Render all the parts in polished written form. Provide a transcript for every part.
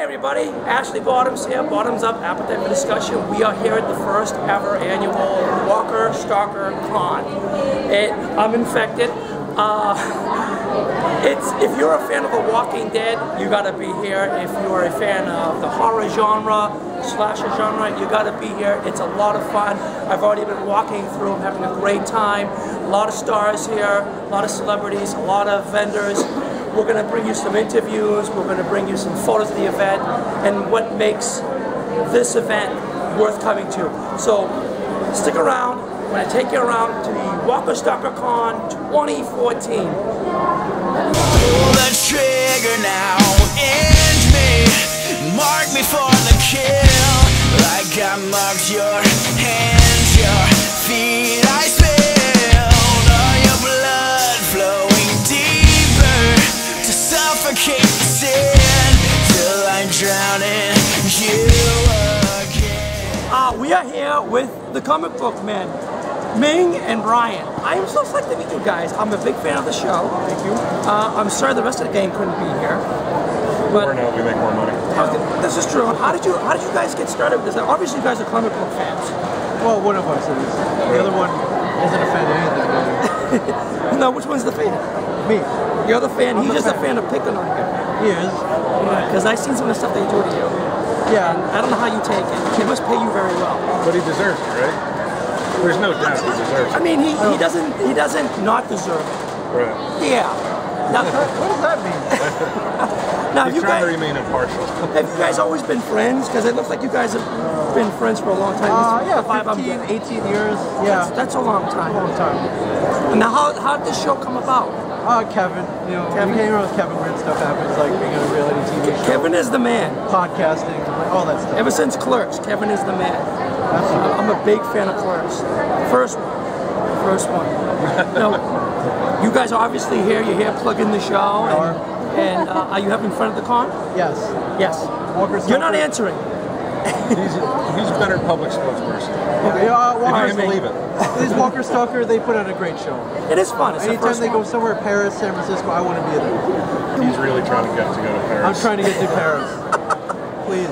everybody, Ashley Bottoms here, Bottoms Up Appetite for Discussion. We are here at the first ever annual Walker Stalker Con. I'm infected. If you're a fan of The Walking Dead, you gotta be here. If you're a fan of the horror genre, slasher genre, you gotta be here. It's a lot of fun. I've already been walking through, I'm having a great time. A lot of stars here, a lot of celebrities, a lot of vendors. We're going to bring you some interviews, we're going to bring you some photos of the event and what makes this event worth coming to. So stick around, I'm going to take you around to the Walker Stalker Con 2014. Pull the trigger now, end me, mark me for the kill. Like I marked your hands, your feet I spilled, all your blood flowing deeper to suffocate the sin till I drown in you again. We are here with the comic book men, Ming and Brian. I am so psyched to meet you guys. I'm a big fan of the show. Thank you. I'm sorry the rest of the gang couldn't be here. But we're now, we make more money. This is true. How did you guys get started with this? Obviously you guys are comic book fans. Well, one of us is. The other one isn't a fan of anything really. No, which one's the fan? Me. You're the fan. He's just a fan of picking on you. He is. Because I've seen some of the stuff they do to you. Yeah. And I don't know how you take it. He must pay you very well. But he deserves it, right? There's no doubt he deserves it. I mean, he doesn't not deserve it. Right. Yeah. Now, what does that mean? Now, He's trying to remain impartial. Have you guys always been friends? Because it looks like you guys have been friends for a long time. Yeah, 15, 18 years. Yeah. That's a long time. A long time. And now, how did this show come about? Kevin. You know, Kevin. We came around with Kevin, weird stuff happens, like being on a reality TV show. Kevin is the man. Podcasting, all that stuff. Ever since Clerks, Kevin is the man. Absolutely. I'm a big fan of Clerks. First one. Now, you guys are obviously here. You're here plugging the show. And are you having fun at the con? Yes. Yes. Walker You're not answering. He's a better public spokesperson. Okay, I believe it. These Walker Stalker, they put on a great show. It is fun. It's Anytime they go somewhere, Paris, San Francisco, I want to be there. He's really trying to go to Paris. I'm trying to get to Paris. Please.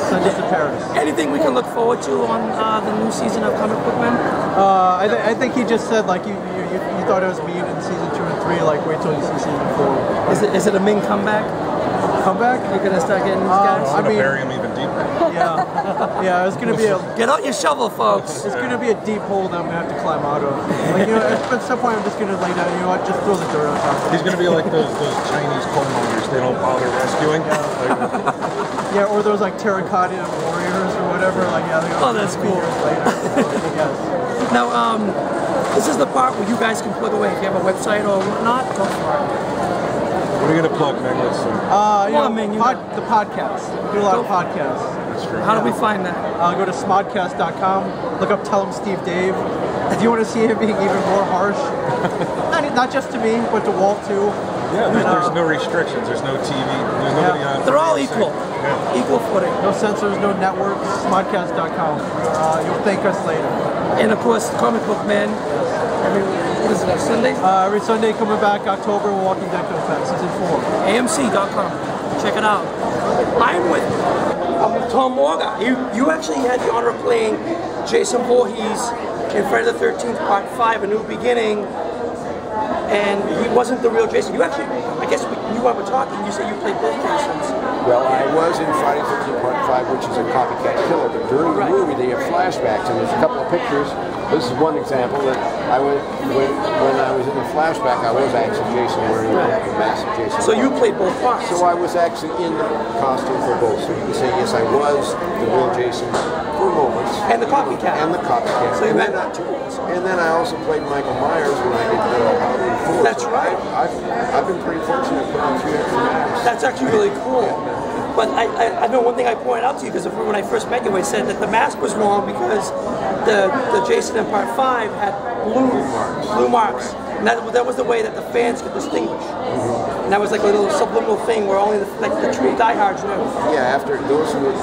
Send us to Paris. Anything we can look forward to on the new season of Comic Book Men? I think he just said, like, you thought it was mean in season 2 and 3, like, wait till you see season 4. Is it a Ming comeback? Comeback? You're gonna start getting these guys? I mean, bury him even deeper. Yeah, it's gonna be a... Get out your shovel, folks. It's gonna be a deep hole that I'm gonna have to climb out of. Like, you know, at some point I'm just gonna lay down, you know what, just throw the dirt on top of it. He's gonna be like those Chinese coal miners they don't bother rescuing. Yeah, or those like terracotta warriors or whatever, like, yeah, Oh, that's cool. Years later. Yes. Now, this is the part where you guys can plug away. If you have a website or whatnot, go for it. What are you gonna plug, Meg? Let's see. The podcast. We do a lot of podcasts. That's true. How do we find that? Go to smodcast.com, look up Tell Him Steve Dave. If you want to see him being even more harsh, not just to me, but to Walt too. Yeah, there's no restrictions, there's no TV, there's nobody on. They're all equal. Yeah. Equal footing. No censors, no networks, smodcast.com. You'll thank us later. And of course, Comic Book Men. What is it, Sunday? Every Sunday coming back, October, Walking Dead comes back, season 4. AMC.com. Check it out. I'm with Tom Morga. You actually had the honor of playing Jason Voorhees in Friday the 13th Part 5, A New Beginning. And he wasn't the real Jason. You actually, I guess you and I were talking, you said you played both Jasons. Well, I was in Friday the 13th Part 5, which is a copycat killer, but during the movie they have flashbacks, and there's a couple of pictures. This is one example that I went, when I was in the flashback, I was actually Jason wearing a massive Jason. So you played both parts? So I was actually in the costume for both. So you can say, yes, I was the real Jason for moments. And the copycat. And the copycat. So you met not two. And then I also played Michael Myers when I did Halloween 4. That's right. I've been pretty fortunate to put on 3 extra masks. That's actually really cool. But I know one thing I pointed out to you, because when I first met you, I said that the mask was wrong because the Jason in Part 5 had blue marks. And that was the way that the fans could distinguish. And that was like a little subliminal thing where only the true diehards knew. Yeah, after those who were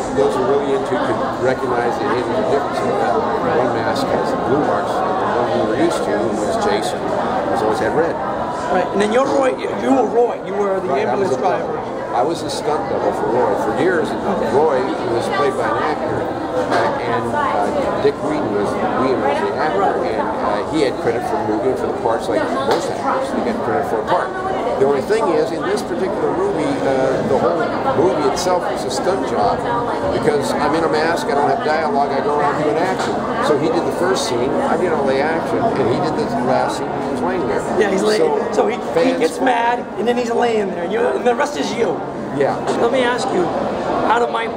really into it could recognize the difference in that. One mask has blue marks, the one we were used to was Jason, was always had red. Right, and then you were Roy, you were the ambulance driver. I was a stunt double for Roy. For years, Roy was played by an actor, and Dick Wheaton was the actor, and he had credit for moving for the parts like most actors. They get credit for a part. The only thing is, in this particular movie, the whole movie itself was a stunt job, because I'm in a mask, I don't have dialogue, I go around doing action. So he did the first scene, I did all the action, and he did the last scene, he was laying there. Yeah, he's laying. So he gets mad, and then he's laying there, and the rest is you. Yeah. Let me ask you, out of my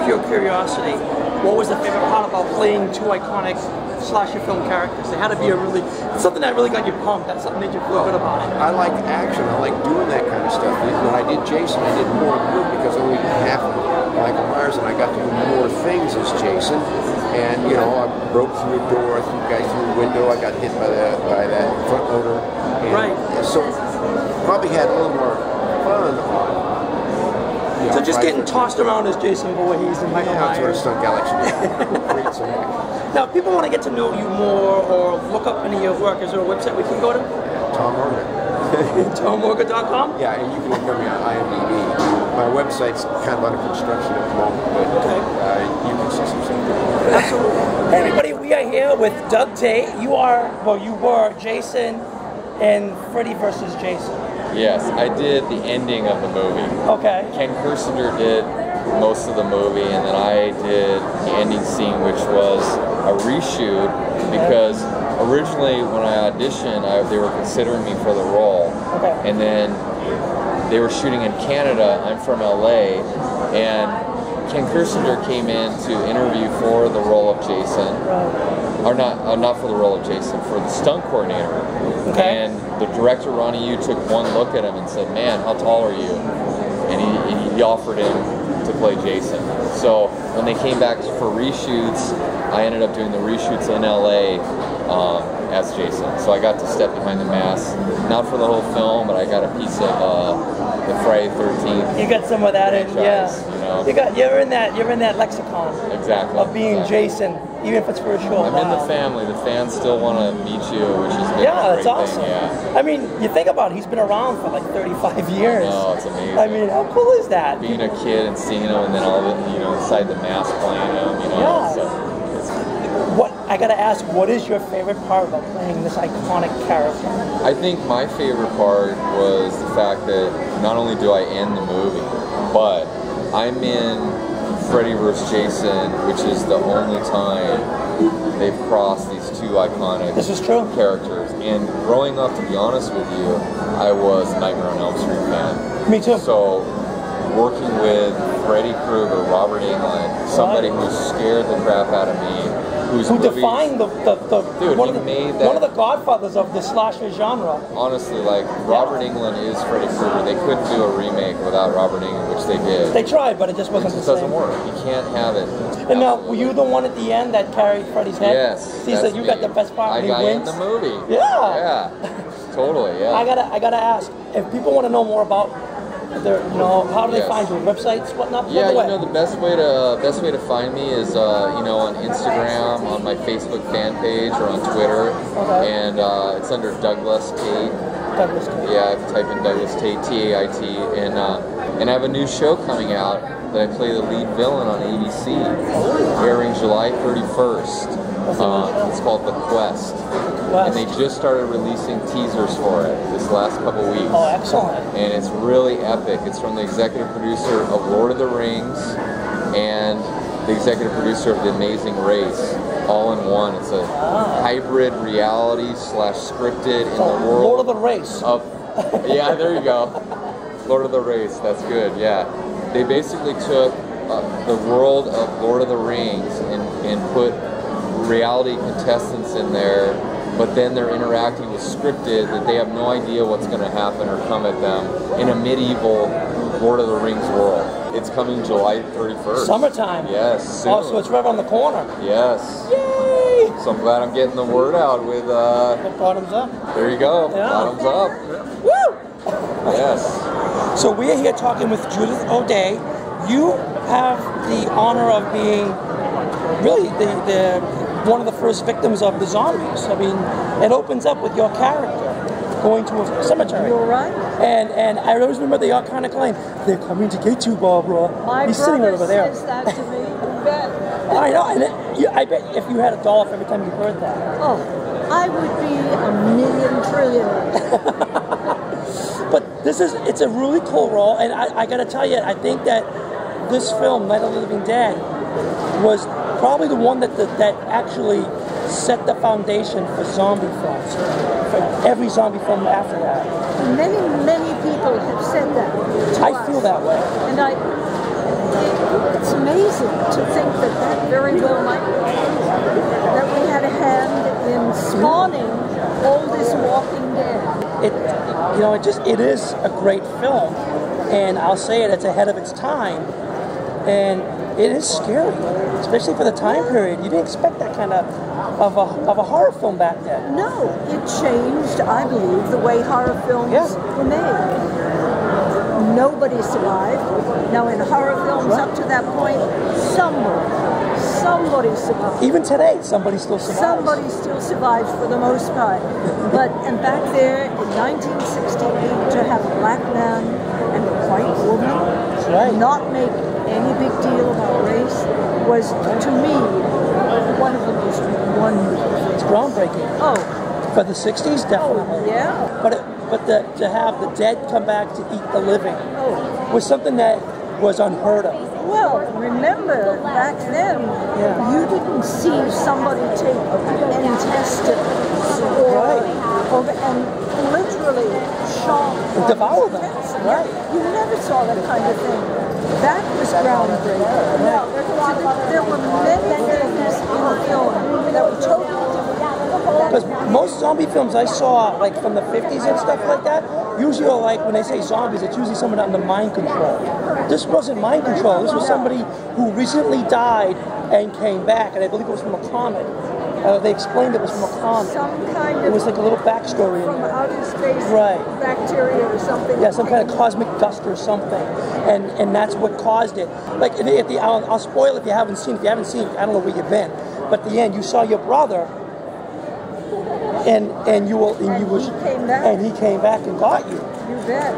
pure curiosity, what was the favorite part about playing two iconic slasher film characters? They had to be something that really got you pumped. That's something that made you feel good about it. I like action. I like doing that kind of stuff. When I did Jason, I did more good because only half of Michael Myers, and I got to do more things as Jason. And you know, I broke through a door, I threw a guy through a window, I got hit by that front loader. And right. So probably had a little more fun on. So just getting tossed around as Jason Voorhees and Michael Myers. That's what a stunt guy likes to do. Now, if people want to get to know you more or look up any of your work, is there a website we can go to? Tom Morgan. TomMorgan.com? Yeah, and you can look for me on IMDb. My website's kind of under construction at the moment, but you can see some stuff. Absolutely. Hey everybody, we are here with Doug Tate. You were Jason in Freddy vs. Jason. Yes, I did the ending of the movie. Okay. Ken Kirsinger did most of the movie, and then I did the ending scene, which was a reshoot, because originally when I auditioned, they were considering me for the role. Okay. And then they were shooting in Canada. I'm from LA, and Ken Kirsinger came in to interview for the role of Jason. Or not for the role of Jason, for the stunt coordinator. Okay. And the director, Ronnie Yu, took one look at him and said, "Man, how tall are you?" And he offered him to play Jason. So when they came back for reshoots, I ended up doing the reshoots in LA as Jason. So I got to step behind the mask, not for the whole film, but I got a piece of the Friday 13th. You got some of that in, yeah. You know. You're in that lexicon. Exactly. Of being Jason, even if it's for a short I'm in the family. The fans still want to meet you, which is good. Yeah, that's awesome. Thing, yeah. I mean, you think about it, he's been around for like 35 years. No, it's amazing. I mean, how cool is that? Being a kid and seeing him, and then all the, inside the mask playing him, Yeah. It's what I gotta ask, what is your favorite part about playing this iconic character? I think my favorite part was the fact that not only do I end the movie, but I'm in Freddy vs. Jason, which is the only time they've crossed these two iconic characters. And growing up, to be honest with you, I was a Nightmare on Elm Street fan. Me too. So working with Freddy Krueger, Robert Englund, somebody who scared the crap out of me, who defined one of the godfathers of the slasher genre. Honestly, like Robert Englund is Freddy Krueger. They couldn't do a remake without Robert Englund, which they did. They tried, but it just wasn't the same. It doesn't work. You can't have it. And now, were you the one at the end that carried Freddy's head? Yes. He said you got the best part. I in the movie. Yeah. Yeah. Totally. Yeah. I gotta ask, if people want to know more about how do they find you? Websites, whatnot? Yeah, the best way to find me is on Instagram, on my Facebook fan page, or on Twitter, and it's under Douglas Tate. Douglas Tate. Yeah, type in Douglas Tate, T-A-I-T, and I have a new show coming out that I play the lead villain on ABC, airing July 31st. It's called The Quest. And they just started releasing teasers for it this last couple weeks. Oh, excellent. And it's really epic. It's from the executive producer of Lord of the Rings and the executive producer of The Amazing Race, all in one. It's a hybrid reality / scripted in the world. Lord of the Race. Yeah, there you go. Lord of the Race, that's good, yeah. They basically took the world of Lord of the Rings and put reality contestants in there, but then they're interacting with scripted that they have no idea what's going to happen or come at them in a medieval Lord of the Rings world. It's coming July 31st. Summertime. Yes, soon. Oh, so it's right around the corner. Yes. Yay! So I'm glad I'm getting the word out with bottoms up. There you go. Yeah. Bottoms up. Woo! Yes. So we're here talking with Judith O'Day. You have the honor of being really the one of the first victims of the zombies. I mean, it opens up with your character. going to a cemetery. You're right. And I always remember they all kind of claim, "They're coming to get you, Barbara." My He's sitting right brother over there. says that to me. You bet. I know, and I bet if you had a dollar for every time you heard that. Oh, I would be a million trillion. But it's a really cool role, and I gotta tell you, I think that this film, Night of the Living Dead, was probably the one that actually set the foundation for zombie films, for every zombie film after that. Many, many people have said that to I us. feel that way. And it's amazing to think that very well might be true. That we had a hand in spawning all this Walking Dead. It is a great film, and I'll say it's ahead of its time, and it is scary, especially for the time period. You didn't expect that kind of a horror film back then. No, it changed, I believe, the way horror films were made. Nobody survived. Now in horror films up to that point, somebody survived. Even today, somebody still survives. Somebody still survives for the most part. And back there in 1968, to have a black man and a white woman not make any big deal about race was, to me, one of the most wonderful things. It's groundbreaking. Oh. For the 60s, definitely. Yeah. But to have the dead come back to eat the living was something that was unheard of. Well, remember, back then, you didn't see somebody take intestines and literally chomp and devour them. Right. You never saw that kind of thing. That was groundbreaking. Now, there were many things in the film that were totally different. Because most zombie films I saw, like from the 50s and stuff like that, usually are like, when they say zombies, it's usually someone under mind control. This wasn't mind control. This was somebody who recently died and came back, and I believe it was from a comet. They explained it was from a comet. Some kind of... It was like a little backstory in from there. outer space bacteria or something. Yeah, some kind of cosmic dust or something. And that's what caused it. Like, I'll spoil it if you haven't seen it. If you haven't seen it, I don't know where you've been. But at the end, you saw your brother, and he came back and got you. You bet.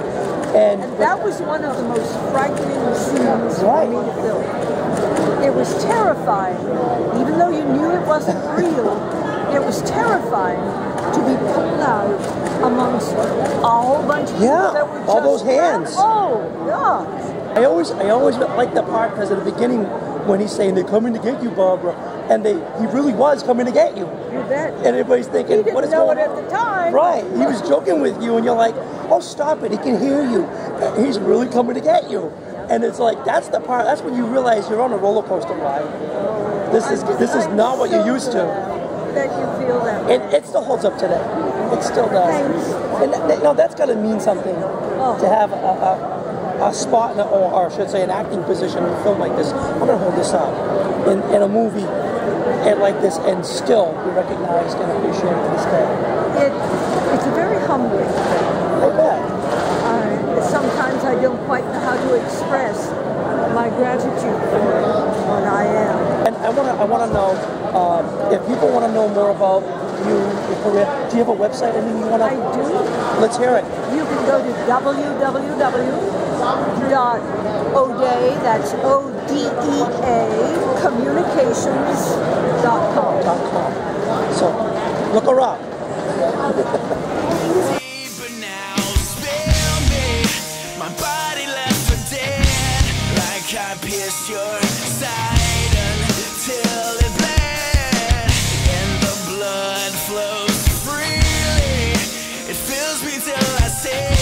And that was one of the most frightening scenes for me to film. It was terrifying. Even though you knew it wasn't real, it was terrifying to be pulled out amongst a whole bunch of people that were just all those hands. Oh, yeah. I always like the part because at the beginning when he's saying they're coming to get you, Barbara, and he really was coming to get you. You bet. And everybody's thinking, what is going on? He didn't know it at the time. Right. He was joking with you, and you're like, oh, stop it. He can hear you. He's really coming to get you. And it's like, that's the part. That's when you realize you're on a roller coaster ride. This is not what you're used to. That you feel that way. It still holds up today. It still does. And that's got to mean something to have a spot, or I should say an acting position in a film like this. I'm going to hold this up in a movie like this and still be recognized and appreciated to this day. It's a very humbling thing. I bet. Sometimes I don't quite know how to express my gratitude for what I am. And I want to know if people want to know more about you, your career. Do you have a website? Anything you want to? I do. Let's hear it. You can go to www.odea, that's ODEA, communications.com. So look her up. I pierced your side until it bled, and the blood flows freely. It fills me till I say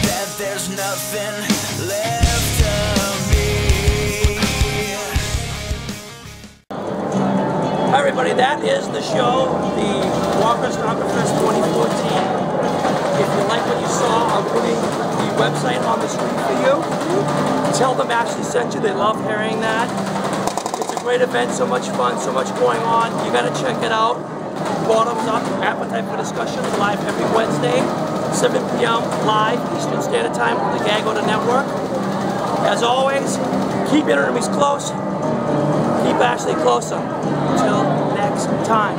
that there's nothing left of me. Hi everybody, that is the show, the Walker Stalker Con 2014. If you like what you saw, I'm putting the website on the screen for you. Tell them Ashley sent you. They love hearing that. It's a great event, so much fun, so much going on. You got to check it out. Bottoms Up, Appetite for Discussion, live every Wednesday, 7 p.m. live, Eastern Standard Time on the Gagoda Network. As always, keep your enemies close. Keep Ashley closer. Until next time.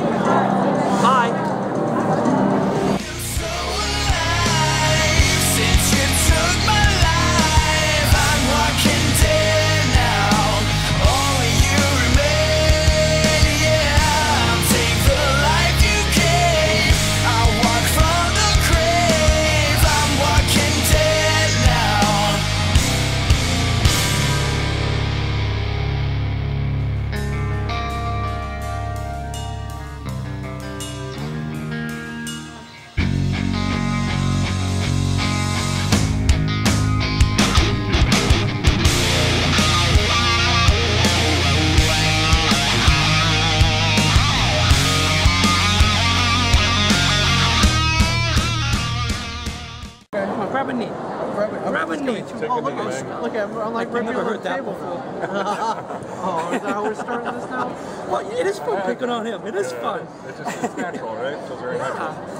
Bye. grab a knee. Grab a knee. Oh, look at I'm like I've never heard that table. before. Oh, is that how we're starting this now? Well, it is fun picking on him. It is fun. It's natural, right? It feels very natural.